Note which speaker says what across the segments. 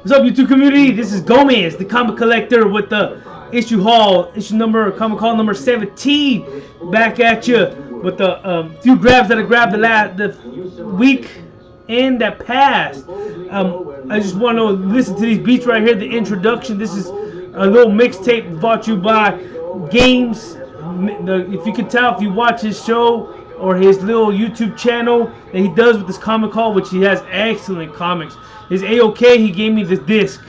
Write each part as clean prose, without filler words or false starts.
Speaker 1: What's up, YouTube community? This is Gomez, the comic collector, with the issue number, comic haul number 17. Back at you with the few grabs that I grabbed the week in that passed. I just want to listen to these beats right here. The introduction. This is a little mixtape brought to you by Games. If you can tell, if you watch his show or his little YouTube channel that he does with this comic haul, which he has excellent comics. His A-OK, he gave me this disc.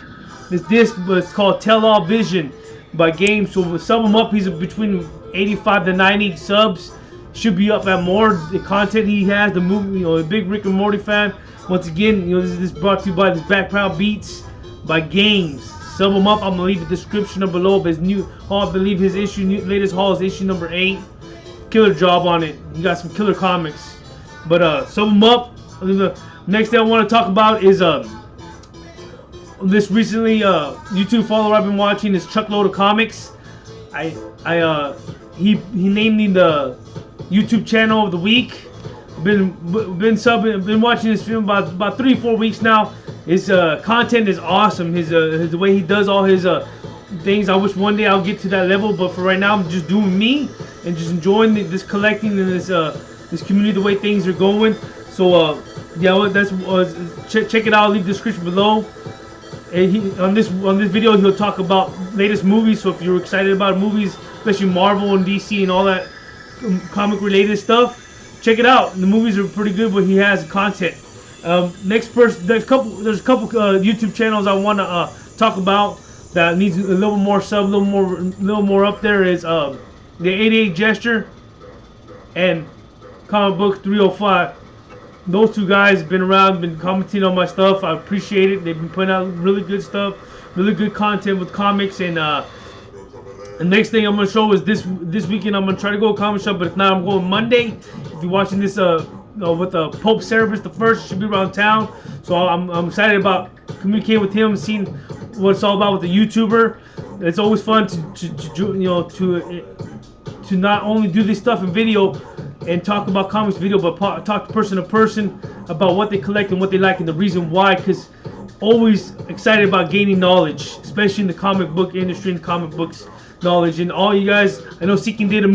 Speaker 1: This disc was called Tell All Vision by Games. So to sum him up, he's between 85 to 90 subs. Should be up at more. The content he has, the movie, a big Rick and Morty fan. Once again, this is brought to you by this background beats by Games. Sum him up. I'm gonna leave the description down below of his new haul. I believe his latest haul is issue number 8. Killer job on it. He got some killer comics. But sum him up. Next thing I want to talk about is this recently YouTube follower I've been watching is Chuckload of Comics. He named me the YouTube channel of the week. Been watching this film about 3-4 weeks now. His content is awesome. The way he does all his things. I wish one day I'll get to that level, but for right now I'm just doing me and just enjoying this collecting and this community, the way things are going. So yeah, check it out. I'll leave the description below. And on this video, he'll talk about latest movies. So if you're excited about movies, especially Marvel and DC and all that comic related stuff, check it out. The movies are pretty good, but he has content. There's a couple YouTube channels I want to talk about that needs a little more sub, a little more up there. Is the 88 Gesture and Comic Book 305. Those two guys have been around, been commenting on my stuff. I appreciate it. They've been putting out really good stuff, really good content with comics. And the next thing I'm gonna show is this weekend. I'm gonna try to go to a comic shop, but if not, I'm going Monday. If you're watching this with the Pope service, the first should be around town. So I'm excited about communicating with him, seeing what it's all about with the YouTuber. It's always fun to not only do this stuff in video and talk about comics video, but talk person to person about what they collect and what they like and the reason why. Because always excited about gaining knowledge, especially in the comic book industry and comic books knowledge. And all you guys, I know Seeking did a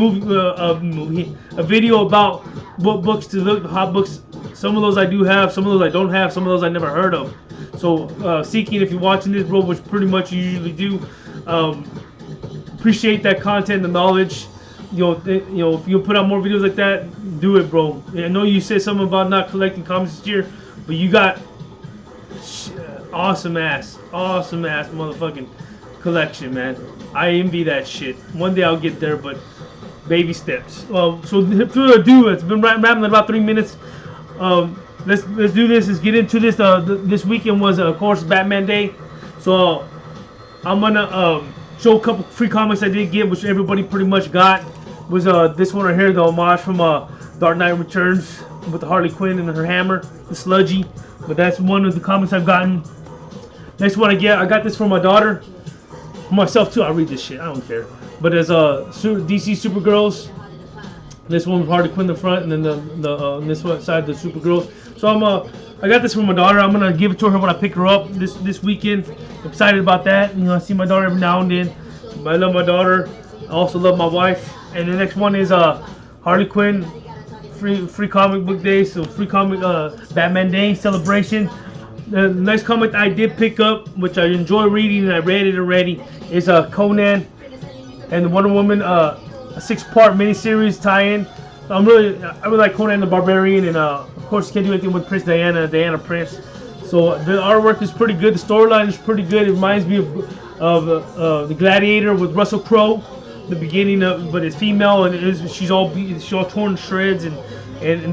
Speaker 1: video about what books to look, hot books. Some of those I do have, some of those I don't have, some of those I never heard of. So Seeking, if you're watching this, bro, which pretty much you usually do, appreciate that content and knowledge. If you put out more videos like that, do it, bro. I know you said something about not collecting comics this year, but you got awesome ass motherfucking collection, man. I envy that shit. One day I'll get there, but baby steps. So through ado, it's been rambling about 3 minutes. Let's do this. Let's get into this. This weekend was of course Batman Day, so I'm gonna show a couple free comics I did get, which everybody pretty much got. Was this one right here, the homage from Dark Knight Returns with the Harley Quinn and her hammer, the sludgy. But that's one of the comics I've gotten. Next one I got this from my daughter, myself too. I read this shit, I don't care. But there's DC Supergirls. This one with Harley Quinn in the front, and then the this one side the Supergirls. So I got this from my daughter. I'm gonna give it to her when I pick her up this weekend. I'm excited about that. I see my daughter every now and then. I love my daughter. I also love my wife. And the next one is Harley Quinn free comic book day. So free comic Batman Day celebration. The next comic I did pick up, which I enjoy reading and I read it already, is Conan and the Wonder Woman a 6-part miniseries tie-in. I really like Conan the Barbarian, and of course you can't do anything with Prince Diana Prince. So the artwork is pretty good. The storyline is pretty good. It reminds me of the Gladiator with Russell Crowe. The beginning of, but it's female and she's all torn to shreds and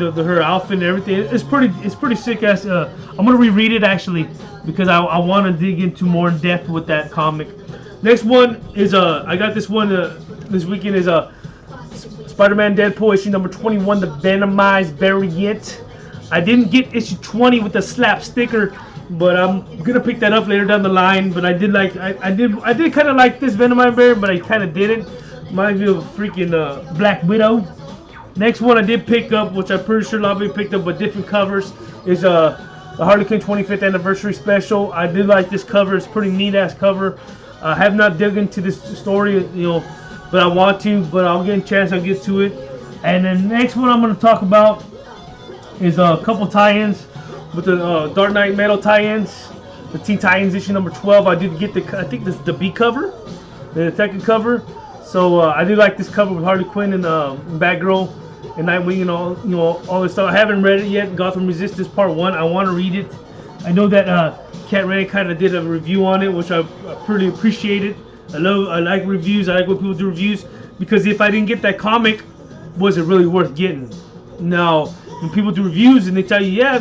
Speaker 1: her outfit and everything. It's pretty sick. I'm gonna reread it actually because I want to dig into more in depth with that comic. Next one is I got this one this weekend is Spider-Man Deadpool issue number 21, the Venomized variant. I didn't get issue 20 with the slap sticker, but I'm gonna pick that up later down the line. But I did kind of like this Venomized variant, but I kind of didn't. Reminds me of freaking Black Widow. Next one I did pick up, which I'm pretty sure a lot of you picked up, but different covers, is the Harley Quinn 25th anniversary special. I did like this cover. It's a pretty neat ass cover. I have not dug into this story, but I want to. But I'll get a chance. I'll get to it. And then next one I'm going to talk about is a couple tie-ins with the Dark Knight Metal tie-ins. The Teen Titans issue number 12. I did get I think this is the B cover, the second cover. So I do like this cover with Harley Quinn and Batgirl and Nightwing and all this stuff. I haven't read it yet. Gotham Resistance Part 1. I want to read it. I know that Cat Ray kind of did a review on it, which I pretty appreciated. I like reviews. I like when people do reviews, because if I didn't get that comic, was it really worth getting? Now, when people do reviews and they tell you, yeah,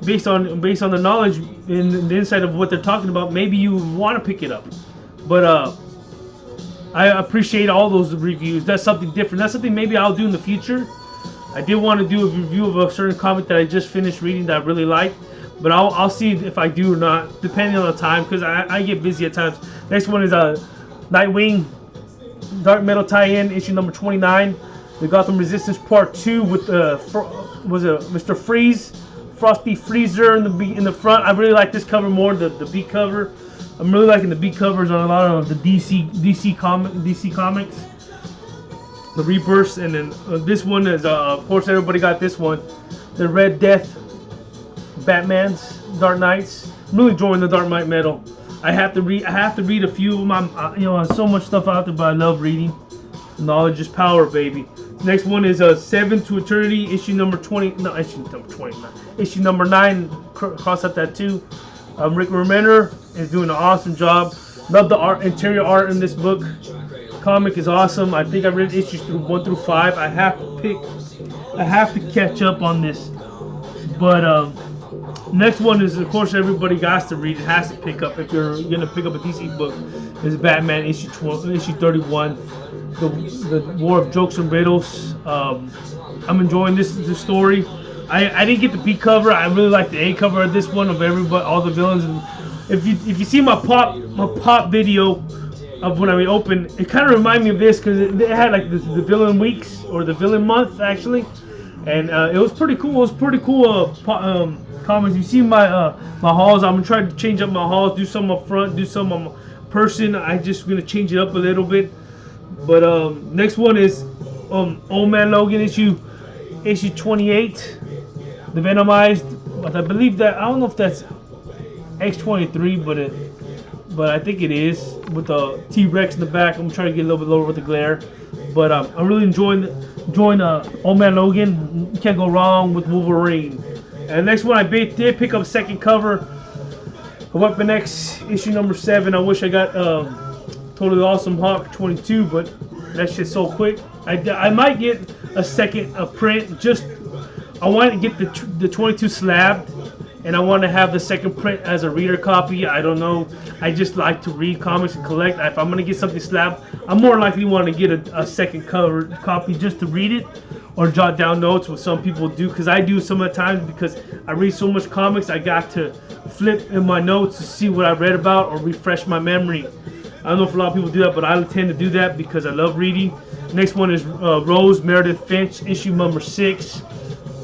Speaker 1: based on the knowledge and the insight of what they're talking about, maybe you want to pick it up. But I appreciate all those reviews. That's something different. That's something maybe I'll do in the future. I did want to do a review of a certain comic that I just finished reading that I really like, but I'll see if I do or not, depending on the time, because I get busy at times. Next one is Nightwing Dark Metal tie-in, issue number 29. The Gotham Resistance Part 2 with Mr. Freeze, Frosty Freezer in the front. I really like this cover more, the B cover. I'm really liking the B covers on a lot of the DC comics. The Rebirths, and then this one is of course everybody got this one, the Red Death Batman's Dark Knights. I'm really enjoying the Dark Knight Metal. I have to read a few of my so much stuff out there, but I love reading. Knowledge is power, baby. Next one is 7 to Eternity, issue number 20. No, issue number 29. Issue number 9. Cross out that 2. Rick Remender is doing an awesome job. Love the interior art in this book. Comic is awesome. I think I read issues 1 through 5. I have to catch up on this. But next one is, of course, everybody got to read. It has to pick up if you're gonna pick up a DC book. Is Batman issue 31. The War of Jokes and Riddles. I'm enjoying this story. I didn't get the B cover. I really like the A cover of this one, of everybody, all the villains. If you see my pop video of when I opened, it kind of reminded me of this, because it had like the villain weeks, or the villain month actually, and it was pretty cool. It was pretty cool comics. You see my hauls. I'm gonna try to change up my hauls. Do some up front. Do some on person. I just gonna change it up a little bit. But next one is Old Man Logan issue 28, the Venomized. But I believe that, I don't know if that's X23, but I think it is, with the T-Rex in the back. I'm trying to get a little bit lower with the glare. But I'm really enjoying Old Man Logan. You can't go wrong with Wolverine. And next one, I did pick up second cover, Weapon X issue number 7. I wish I got Totally Awesome Hawk 22, but that shit's so quick. I might get a second print. Just I want to get the 22 slabbed, and I want to have the second print as a reader copy. I don't know. I just like to read comics and collect. If I'm gonna get something slabbed, I'm more likely want to get a second cover copy just to read it, or jot down notes, what some people do, because I do some of the times, because I read so much comics. I got to flip in my notes to see what I read about, or refresh my memory. I don't know if a lot of people do that, but I tend to do that because I love reading. Next one is Rose Meredith Finch, issue number 6.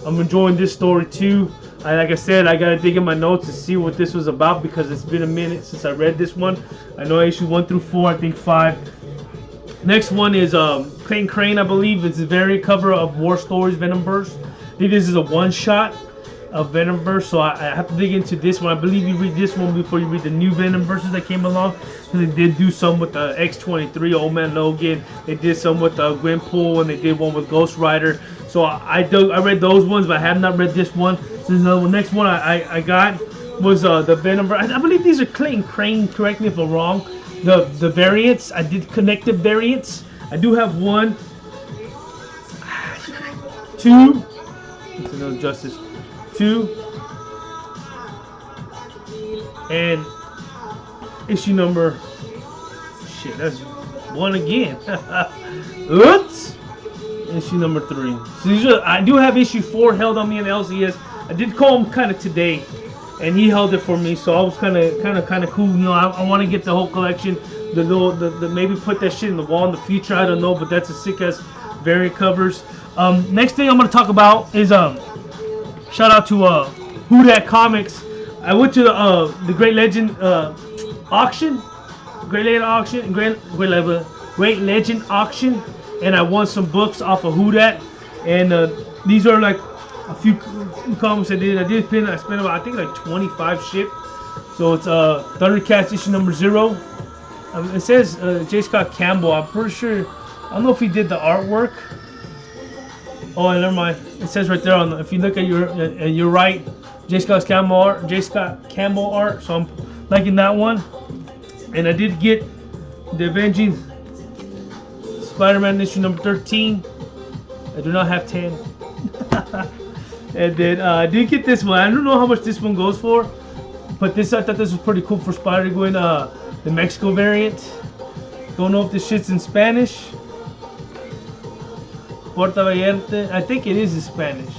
Speaker 1: I'm enjoying this story too. Like I said, I gotta dig in my notes to see what this was about, because it's been a minute since I read this one. I know issue 1 through 4, I think 5. Next one is Clayton Crane, I believe. It's a variant cover of War Stories Venomverse. I think this is a one-shot of Venomverse, so I have to dig into this one. I believe you read this one before you read the new Venomverses that came along. So they did do some with the X23, Old Man Logan. They did some with Gwenpool, and they did one with Ghost Rider. So I read those ones, but I have not read this one. So the next one I got was the Venomverse. I believe these are Clayton Crane. Correct me if I'm wrong. The variants. I did connected variants. I do have 1, 2. It's another Justice. 2, and issue number, shit, that's 1 again. Oops. Issue number 3. So these are, I do have issue 4 held on me in LCS. I did call him kind of today, and he held it for me, so I was kind of cool. I want to get the whole collection. The maybe put that shit in the wall in the future. I don't know, but that's a sick ass variant covers. Next thing I'm gonna talk about is shout out to Who Dat Comics. I went to the Great Legend auction, Great Legend auction, and I won some books off of Who Dat. And these are like a few comics I did. I spent about, I think, like 25 shipped. So it's Thundercats issue number 0. It says J. Scott Campbell. I'm pretty sure. I don't know if he did the artwork. Oh, never mind. It says right there on if you look at your right, J. Scott Campbell art. So I'm liking that one. And I did get the Avenging Spider-Man issue number 13. I do not have 10. And then I did get this one. I don't know how much this one goes for, but I thought this was pretty cool for Spider-Gwen, the Mexico variant. Don't know if this shit's in Spanish. Puerta Vallarta. I think it is in Spanish,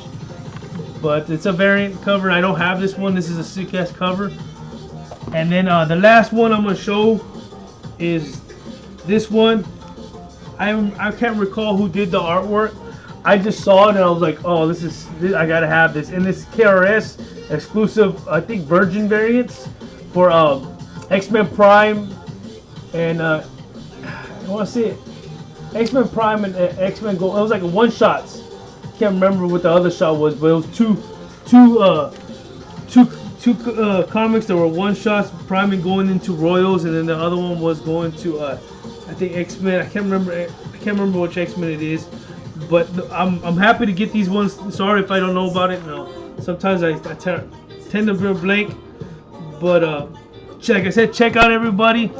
Speaker 1: but it's a variant cover. I don't have this one. This is a sick ass cover. And then the last one I'm gonna show is this one. I can't recall who did the artwork. I just saw it and I was like, oh, this I gotta have this. And this KRS exclusive, I think, Virgin variants for X-Men Prime and I want to see it. X-Men Prime and X-Men Gold. It was like a one-shots. Can't remember what the other shot was, but it was two comics that were one-shots. Prime and going into Royals, and then the other one was going to I think X-Men. I can't remember which X-Men it is. But I'm happy to get these ones. Sorry if I don't know about it. No, sometimes I tend to be blank. But like I said, check out everybody.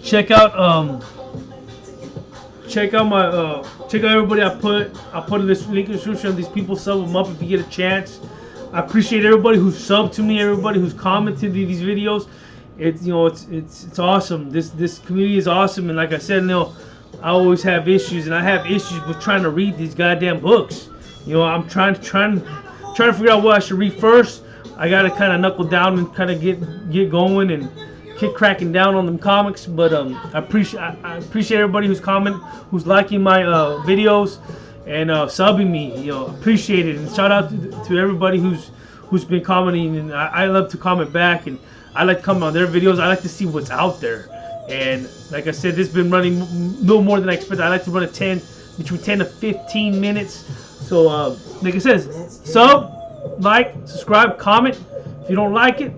Speaker 1: Check out everybody. I'll put this link in the description. These people, sub them up if you get a chance. I appreciate everybody who's subbed to me, everybody who's commented these videos. It's awesome. This community is awesome, and like I said, I always have issues, and I have issues with trying to read these goddamn books. I'm trying to figure out what I should read first. I gotta kind of knuckle down and kind of get going and keep cracking down on them comics. But I appreciate everybody who's who's liking my videos and subbing me. Appreciate it, and shout out to everybody who's been commenting. And I love to comment back, and I like to comment on their videos. I like to see what's out there. And like I said, this has been running no more than I expected. I like to run between 10 to 15 minutes. So, like I said, sub, like, subscribe, comment. If you don't like it,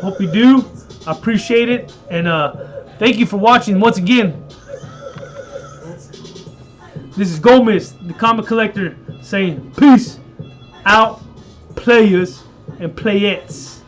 Speaker 1: hope you do. I appreciate it. And thank you for watching once again. This is Gomez, the comic collector, saying peace out, players and playettes.